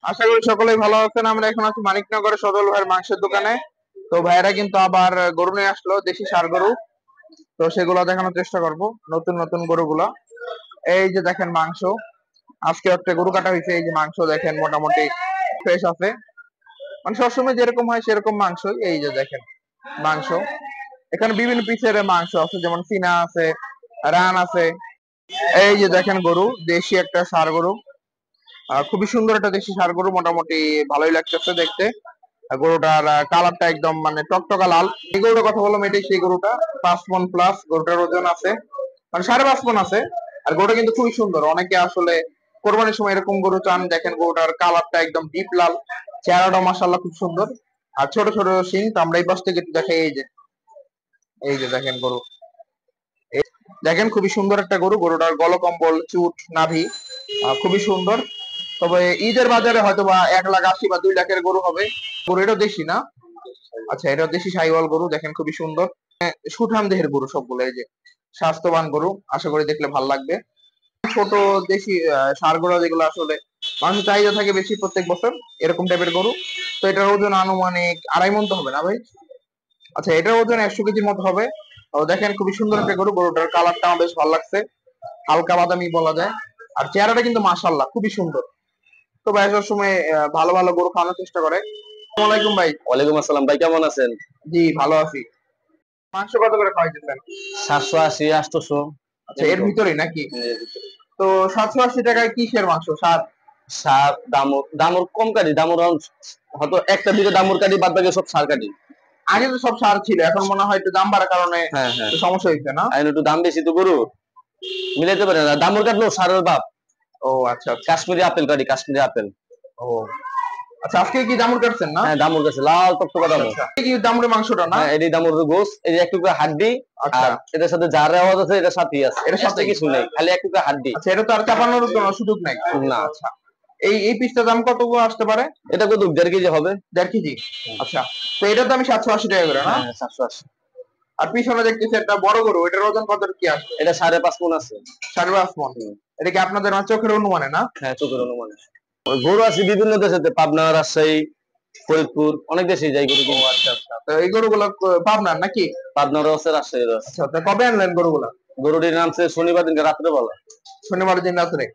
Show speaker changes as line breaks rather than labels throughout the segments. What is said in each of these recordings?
আশা করি সকলেই ভালো আছেন। আমরা এখন আছি মানিকনগরে সদল ভাইয়ের মাংসের দোকানে। তো ভাইয়েরা কিন্তু আবার গরু নিয়ে আসলো, দেশি ষাঁড় গরু। তো সেগুলো দেখানোর চেষ্টা করব, নতুন নতুন গরুগুলা। এই যে দেখেন মাংস, আজকে একটা গরু কাটা হয়েছে। এই যে মাংস দেখেন মোটামুটি ফ্রেশ আছে, মানে সবসময় যেরকম হয় সেরকম মাংসই। এই যে দেখেন মাংস, এখানে বিভিন্ন পিসের মাংস আছে, যেমন সিনা আছে, রান আছে। এই যে দেখেন গরু, দেশি একটা ষাঁড় গরু। খুবই সুন্দর একটা দেশি ষাঁড় গরু, মোটামুটি ভালোই লাগতেছে দেখতে। গরুটার কালারটা একদম মানে টকটকা লাল। এই গরুটার কথা বললাম, এটাই সেই গরুটা। 5 মণ প্লাস গরুটার ওজন আছে, মানে 5.5 মণ আছে। আর গরুটা কিন্তু খুবই সুন্দর। অনেকে আসলে কোরবানির সময় এরকম গরু চান। দেখেন গরুটার কালারটা একদম ডিপ লাল, চেহারাটা মাশাআল্লাহ খুব সুন্দর। আর ছোট ছোট শিং। তো আমরা এই পাশ থেকে একটু দেখাই। এই যে দেখেন গরু, দেখেন খুবই সুন্দর একটা গরু। গরুটার গলকম্বল, চুট, নাভি খুবই সুন্দর। তবে ঈদের বাজারে হয়তো বা 1,80,000 বা 2 লাখের গরু হবে। গরু এটা দেশি না? আচ্ছা, এটা দেশি সাহিওয়াল গরু। দেখেন খুবই সুন্দর, সুঠাম দেহের গরু সবগুলো। এই যে স্বাস্থ্যবান গরু, আশা করি দেখলে ভালো লাগবে। ছোট দেশি ষাঁড় গরু যেগুলো আসলে মানুষের চাহিদা থাকে বেশি প্রত্যেক বছর, এরকম টাইপের গরু। তো এটার ওজন আনুমানিক 2.5 মণ তো হবে না ভাই? আচ্ছা, এটার ওজন 100 কেজির মতো হবে। তো দেখেন খুবই সুন্দর একটা গরু। গরুটার কালারটা আমার বেশ ভালো লাগছে, হালকা বাদামি বলা যায়। আর চেহারাটা কিন্তু মাশাআল্লাহ খুবই সুন্দর। তো ভাই সময় ভালো ভালো গরু খাওয়ানোর চেষ্টা করে। আসসালামু আলাইকুম ভাই।
ওয়ালাইকুম আসসালাম ভাই, কেমন আছেন?
জি ভালো আছি। মাংস কত করে খাওয়াইতেছেন?
780 800।
আচ্ছা, এর ভিতরেই নাকি? তো 780 টাকায় কিসের মাংস? সার?
সার দামর দামর কম কাটি, দামর হয়তো একটা দুটো দামর কাটি, বাদ বাকি সব সার কাটি।
আগে তো সব সার ছিল, এখন মনে হয় একটু দাম বাড়ার কারণে
হ্যাঁ হ্যাঁ,
একটু সমস্যা হয়েছে না?
আর একটু দাম বেশি তো গরু মিলাইতে পারে না, দামর কাটলো সারের বাপ।
ও আচ্ছা আচ্ছা।
কাশ্মীরি আপেল কাটি, কাশ্মীরি আপেল।
ও আচ্ছা, আজকে কি দামুর কাটছেন না?
হ্যাঁ, দামর কাছে লাল টকটকা
আচ্ছা
দামর।
আচ্ছা, এই কি দামুরের মাংসটা না?
হ্যাঁ, এটি দামর গোস। এই যে একটু করে হাড্ডি।
আচ্ছা,
আর এটার সাথে যার আওয়াজ আছে এটার সাথেই আছে,
এর সাথে
এক্সট্রা কিছু নেই, খালি একটু করে হাড্ডি।
আচ্ছা, এটা তো আর চাপানোর কোনো সুযোগ নাই
না।
আচ্ছা। এই এই পিসটার দাম কত আসতে পারে?
এটা কত, 1.5 কেজি হবে।
1.5 কেজি? আচ্ছা, তো এটার দাম 780 টাকা করে না?
হ্যাঁ হ্যাঁ, 780।
আর পিছনে দেখতেছি একটা বড় গরু, এটার ওজন কত কি আসবে?
এটা 5.5 মণ আছে।
5.5 মণ? এটা কি আপনাদের চোখের অনুমানে না?
হ্যাঁ, চোখের অনুমানে। গরু আছে বিভিন্ন দেশেতে, পাবনা, রাজশাহী, ফরিদপুর, অনেক দেশে যাই গরু কিনতে।
আচ্ছা আচ্ছা, তো এই গরুগুলো পাবনার নাকি?
পাবনারও আছে, রাজশাহীর আছে।
আচ্ছা, তো কবে আনলেন গরুগুলা?
গরুটির নামছে শনিবার দিনকে রাত্রে বেলা।
শনিবার দিন রাত্রে?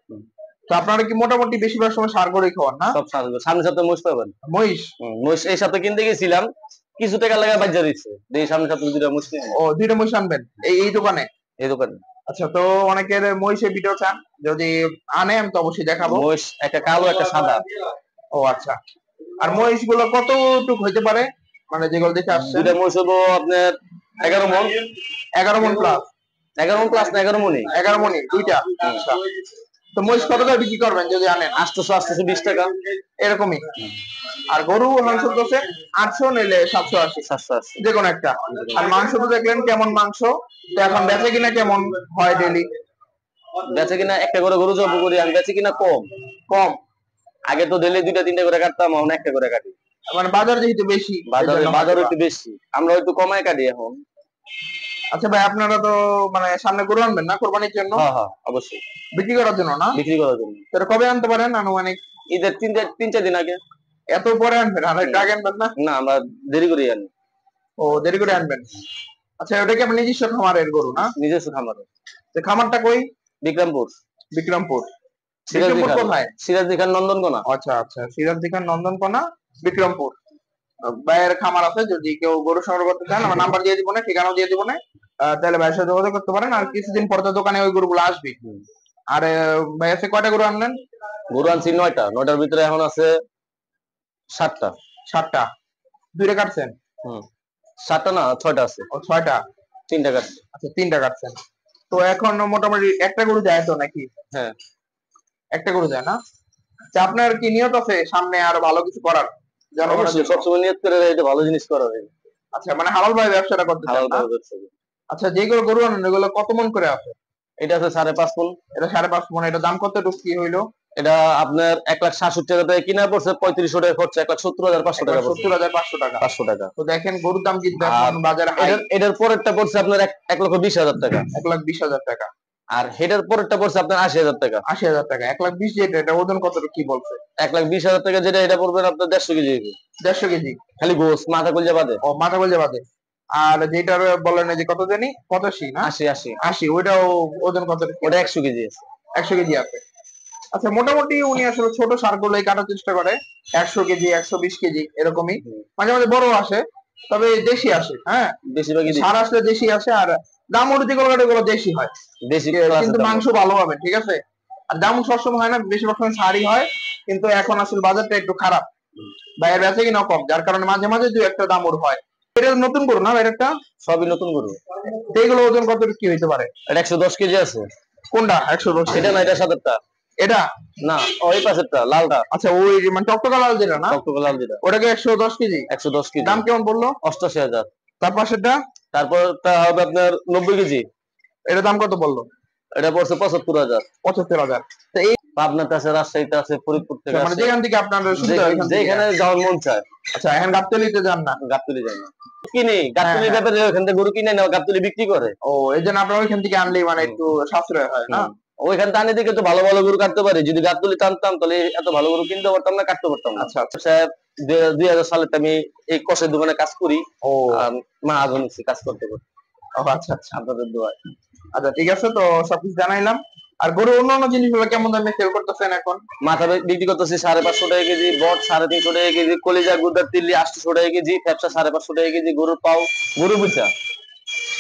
তো আপনারা কি মোটামুটি বেশিরভাগ সময় ষাঁড় গরুই খাওয়ান না?
সব সার সামনের সপ্তাহে মহিষ পাবেন।
মহিষ?
মহিষ এই সপ্তাহে কিনতে গেছিলাম, কিছু টাকা লাগা বাজ্যা দিচ্ছে, এই সামনের সপ্তাহে 2টা মহিষ কিনবো।
ও, 2টা মহিষ আনবেন এই এই দোকানে?
এই দোকানে।
আচ্ছা, তো অনেকের মহিষের ভিডিও চান, যদি আনে আমি তো অবশ্যই দেখাবো।
মহিষ একটা কালো একটা সাদা।
ও আচ্ছা, আর মহিষ গুলো কতটুক হইতে পারে, মানে যেগুলো দেখে আসছেন?
2টা মহিষ হবো আপনার 11 মণ।
11 মণ প্লাস?
11 মণ প্লাস না, 11 মণই।
11 মণই দুইটা? আচ্ছা, তো মহিষ কত করে বিক্রি করবেন যদি আনেন?
800 820 টাকা
এরকমই? আর গরু মাংস করছে 800 নিলে 780?
780
যে কোনো একটা। আর মাংস তো দেখলেন কেমন মাংস। তো এখন বেচে কিনা কেমন হয় ডেলি?
বেচে কিনা একটা করে গরু জব করি আমি, বেচে কিনা কম।
কম?
আগে তো ডেলি 2টা 3টা করে কাটতাম, এখন একটা করে কাটি।
মানে বাজার যেহেতু বেশি,
বাজার একটু বেশি, আমরা হয়তো কমায় কাটি এখন।
আচ্ছা ভাই, আপনারা তো মানে সামনে গরু আনবেন না কোরবানির জন্য?
হ্যাঁ হ্যাঁ, অবশ্যই।
বিক্রি করার জন্য না?
বিক্রি করার জন্য।
তাহলে কবে আনতে পারেন আনুমানিক?
ঈদের 3-4 দিন আগে।
এত পরে আনবেন? আর একটু আগে আনবেন না?
না, আমরা দেরি করে আনি।
ও, দেরি করে আনবেন। আচ্ছা, ওটা কি আপনার নিজস্ব খামারের গরু না?
নিজস্ব খামারে।
তো খামারটা কই?
বিক্রমপুর।
বিক্রমপুর?
সিরাজদি
বিক্রমপুর
খান।
কোথায়?
সিরাজদি খান নন্দনকোনা।
আচ্ছা আচ্ছা, সিরাজদি খান নন্দনকোনা, বিক্রমপুর। ভাইয়ের খামার আছে, যদি কেউ গরু সংগ্রহ করতে চান আমার নাম্বার দিয়ে দিব না, ঠিকানাও দিয়ে দিব না। তাহলে ভাইয়ের সাথে যোগাযোগ করতে পারেন। আর কিছুদিন পরে তো দোকানে ওই গরুগুলো আসবে। আর ভাইয়ের সাথে কয়টা গরু আনলেন?
গরু আনছি 9টা, 9টার ভিতরে এখন আছে 7টা।
7টা? 2টা কাটছেন?
7টা না, 6টা আছে।
ও, 6টা?
3টা কাটছে।
আচ্ছা, 3টা কাটছেন। তো এখন মোটামুটি একটা গরু যায় তো নাকি?
হ্যাঁ,
একটা গরু যায় না? আচ্ছা, আপনার কি নিয়ত আছে সামনে আরো ভালো কিছু করার জনগণের
অবশ্যই
জন্য?
সবসময় নিয়ত করে এটা ভালো জিনিস করা হয়।
আচ্ছা, মানে হালাল ভাবে ব্যবসাটা করতে চান
হালাল
না?
ভাবে ব্যবসা করি।
আচ্ছা, যেগুলো গরু আনেন এগুলো কত মন করে আছে?
এটা আছে 5.5 মণ।
এটা 5.5 মণ। এটা দাম কতটুকু কি হইলো?
এটা আপনার 1,67,000 টাকা কিনা পড়ছে, 3500 টাকা খরচ, 1,70,500 টাকা পড়ছে।
1,70,500 টাকা?
500 টাকা।
তো দেখেন গরুর দাম কিন্তু
আর
এখন বাজারে হাই।
এটার পরেরটা পড়ছে আপনার 1,20,000 টাকা।
1,20,000 টাকা?
আর হেটার পরেরটা পড়ছে আপনার 80,000 টাকা।
80,000 টাকা। 1,20,000 যেটা, এটা ওজন কতটুকু কি বলছে?
1,20,000 টাকা যেটা, এটা পড়বে আপনার 150 কেজি হইবে।
150 কেজি।
খালি গোস মাথা কলজা বাদে।
ও, মাথা কলজা বাদে। আর যেটার বললেন যে কত জানি 85 না?
80।
80, ওইটাও ওজন কতটুকু?
ওটা 100 কেজি আছে।
100 কেজি আছে। আচ্ছা, মোটামুটি উনি আসলে ছোট সারগুলোই কাটার চেষ্টা করে। 100 কেজি, 120 কেজি এরকমই। মাঝে মাঝে বড় আসে, তবে দেশি আসে। হ্যাঁ,
বেশিরভাগই
সার আসলে দেশি আসে। আর দামুর যেগুলো কাটে ওগুলো দেশি হয়,
দেশি
কিন্তু মাংস ভালো হবে। ঠিক আছে। আর দামু সবসময় হয় না, বেশিরভাগ সময় সারই হয়। কিন্তু এখন আসলে বাজারটা একটু খারাপ, বাইরে বেচে কিনা কম, যার কারণে মাঝে মাঝে দুই একটা দামুর হয়। এটা নতুন গরু না বাইরেরটা?
সবই নতুন গরু।
তো এগুলো ওজন কতটুকু কি হইতে পারে?
এটা 110 কেজি আছে।
কোনটা 110?
এটা না, এটা সাদারটা।
এটা
না, ওই পাশেরটা লালটা।
আচ্ছা, ওই মানে টকটকা লাল যেটা না?
টকটকে লাল যেটা।
ওটাকে 110 কেজি।
110 কেজি।
দাম কেমন পড়লো?
88,000।
তার পাশেরটা?
তারপরটা হবে আপনার 90 কেজি।
এটা দাম কত বললো?
এটা পড়ছে 75,000।
75,000। তো এই
পাবনাতে আছে, রাজশাহীতে আছে, ফরিদপুর থেকে
মানে
আছে।
যেখান থেকে আপনার সুবিধা হয় ওইখান থেকে।
যেখানে যাওয়ার মন চায়।
আচ্ছা, এখন গাবতলীতে যান না?
গাবতলী যায় না, কিনে গাবতলী
হ্যাঁ।
ব্যাপারে ওখান থেকে গরু কিনে নেওয়া, গাবতলী বিক্রি করে।
ও, এই জন্য আপনার ওইখান থেকে আনলেই মানে একটু সাশ্রয় হয় না?
ওইখান টানে দিকে তো ভালো ভালো গরু কাটতে পারি। যদি গাবতলী টানতাম তাহলে এত ভালো গরু কিনতে পারতাম না, কাটতে পারতাম না।
আচ্ছা আচ্ছা।
সাহেব 2000 সালে আমি এই কষের দোকানে কাজ করি।
ও,
মা আগুন কাজ করতে করতে।
আচ্ছা আচ্ছা।
আপনাদের দোয়ায়।
আচ্ছা, ঠিক আছে। তো সবকিছু জানাইলাম। আর গরু অন্যান্য জিনিসগুলো কেমন দামে সেল করতেছেন এখন?
মাথা বিক্রি করতেছি 550 টাকা কেজি, বট 350 টাকা কেজি, কলিজা গুদার তিল্লি 800 টাকা কেজি, ফ্যাপসা 550 টাকা কেজি, গরুর পাও, গরু বুচা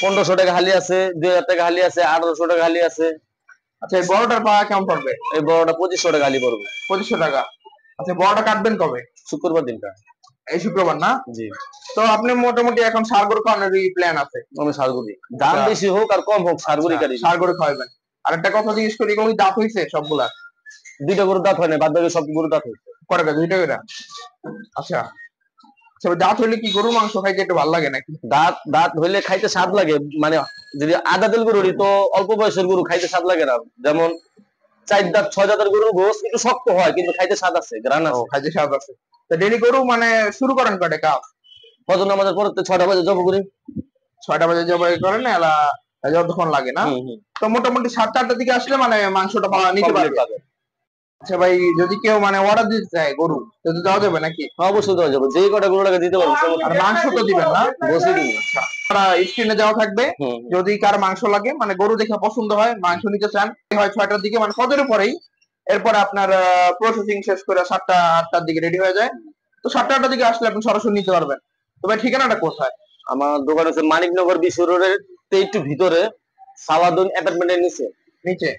1500 টাকা হালি আছে, 2000 টাকা হালি আছে, 1800 টাকা হালি আছে।
আচ্ছা, এই বড়টার পা কেমন পড়বে?
এই বড়টা 2500 টাকা হালি পড়বে।
2500 টাকা। আচ্ছা, বড়টা কাটবেন কবে?
শুক্রবার দিনটা।
এই শুক্রবার না?
জি।
তো আপনি মোটামুটি এখন ষাঁড় গরু খাওয়ানোর প্ল্যান আছে?
আমি সারগুড়ি, দাম
আচ্ছা।
বেশি হোক আর কম হোক, সারগুড়ি কাটি।
ষাঁড় গরু খাওয়াবেন। আর একটা কথা জিজ্ঞেস করি, এগুলো কি দাঁত হইছে সবগুলা?
দুইটা গরুর দাঁত হয় না, বাদ বাকি সব গরুর দাঁত হয়েছে।
কয়টা? দুইটা করে? আচ্ছা। আচ্ছা, দাঁত হইলে কি গরুর মাংস খাইতে একটু ভালো লাগে নাকি?
দাঁত দাঁত হইলে খাইতে স্বাদ লাগে। মানে যদি আদা তেল গরুরই তো অল্প বয়সের গরু খাইতে স্বাদ লাগে না। যেমন 4 দাঁত 6 দাঁতের গরুর গোস একটু শক্ত হয়, কিন্তু খাইতে স্বাদ আছে, গ্রান
ও,
আছে।
খাইতে স্বাদ আছে। তো ডেলি গরু মানে শুরু করেন কয়টা কাজ?
ফজর নামাজের পরে 6টা বাজে জব করি।
6টা বাজে জবাই করেন, এলা যতক্ষণ লাগে না? তো মোটামুটি 7টা-8টার দিকে আসলে মানে মাংসটা পাওয়া নিতে পারবে। আচ্ছা ভাই, যদি কেউ মানে অর্ডার দিতে চায় গরু, যদি দেওয়া যাবে নাকি?
অবশ্যই দেওয়া যাবে, যে কটা গরু টাকা দিতে পারবো।
আর মাংস তো দিবেন না?
বসে দিন।
স্ক্রিনে দেওয়া থাকবে। যদি কার মাংস লাগে, মানে গরু দেখে পছন্দ হয়, মাংস নিতে চান, হয় 6টার দিকে, মানে ফজরের পরেই। এরপরে আপনার প্রসেসিং শেষ করে 7টা-8টার দিকে রেডি হয়ে যায়। তো 7টা-8টার দিকে আসলে আপনি সরাসরি নিতে পারবেন। তো ভাই, ঠিকানাটা কোথায়?
আমার দোকান হচ্ছে মানিকনগর বিশ্ব রোডের একটু ভিতরে, সাওয়াদুন অ্যাপার্টমেন্টের নিচে।
নিচে?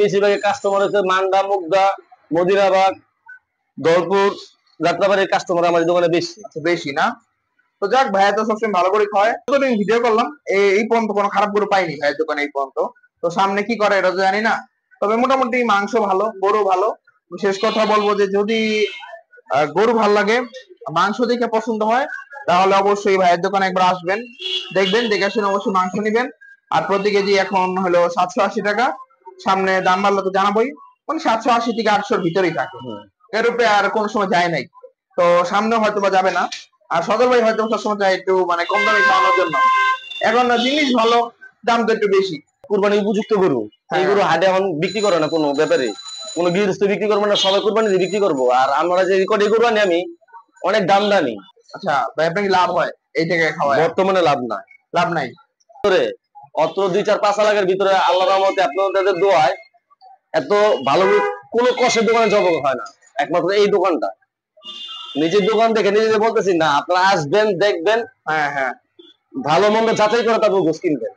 বেশিরভাগ কাস্টমার হচ্ছে মান্দা, মুগদা, মদিরাবাদ, দলপুর, যাত্রাবাড়ির কাস্টমার আমার দোকানে বেশি।
আচ্ছা, বেশি না? তো যাক, ভাইয়া তো সবসময় ভালো করে খাওয়ায়। যতদিন ভিডিও করলাম এই পর্যন্ত কোনো খারাপ গরু পাইনি ভাইয়ের দোকানে এই পর্যন্ত। তো সামনে কি করে এটা তো জানি না। তবে মোটামুটি মাংস ভালো, গরু ভালো। শেষ কথা বলবো যে যদি গরু ভালো লাগে, মাংস দেখে পছন্দ হয়, তাহলে অবশ্যই ভাইয়ের দোকানে একবার আসবেন, দেখবেন, দেখে শুনে অবশ্যই মাংস নিবেন। আর প্রতি কেজি এখন হলো 780 টাকা। সামনে দাম বাড়লে তো জানাবোই। মানে 780 থেকে 800-র ভিতরেই থাকে, এর উপরে আর কোনো সময় যায় নাই। তো সামনে হয়তো বা যাবে না। আর সদর ভাই হয়তো সবসময় চাই একটু মানে কম দামে খাওয়ানোর জন্য। এখন জিনিস ভালো, দাম তো একটু বেশি।
কুরবানি উপযুক্ত গরু, এই গরু হাটে এখন বিক্রি করে না কোনো ব্যাপারে, কোনো গৃহস্থ বিক্রি করবো না, সবাই কুরবানি দিয়ে বিক্রি করবো। আর আমরা যে রেকর্ডে গরু আনি আমি অনেক দাম দামি।
আচ্ছা ভাই, আপনার কি লাভ হয় এই থেকে খাওয়ায়?
বর্তমানে লাভ নাই।
লাভ নাই?
অত 2-4-5 লাখের ভিতরে আল্লাহর রহমতে আপনাদের দোয়ায় এত ভালো কোনো কষের দোকানে জব হয় না, একমাত্র এই দোকানটা। নিজের দোকান দেখে নিজে বলতেছি না, আপনারা আসবেন, দেখবেন,
হ্যাঁ হ্যাঁ,
ভালো মন্দ যাচাই করে তারপর গোস কিনবেন।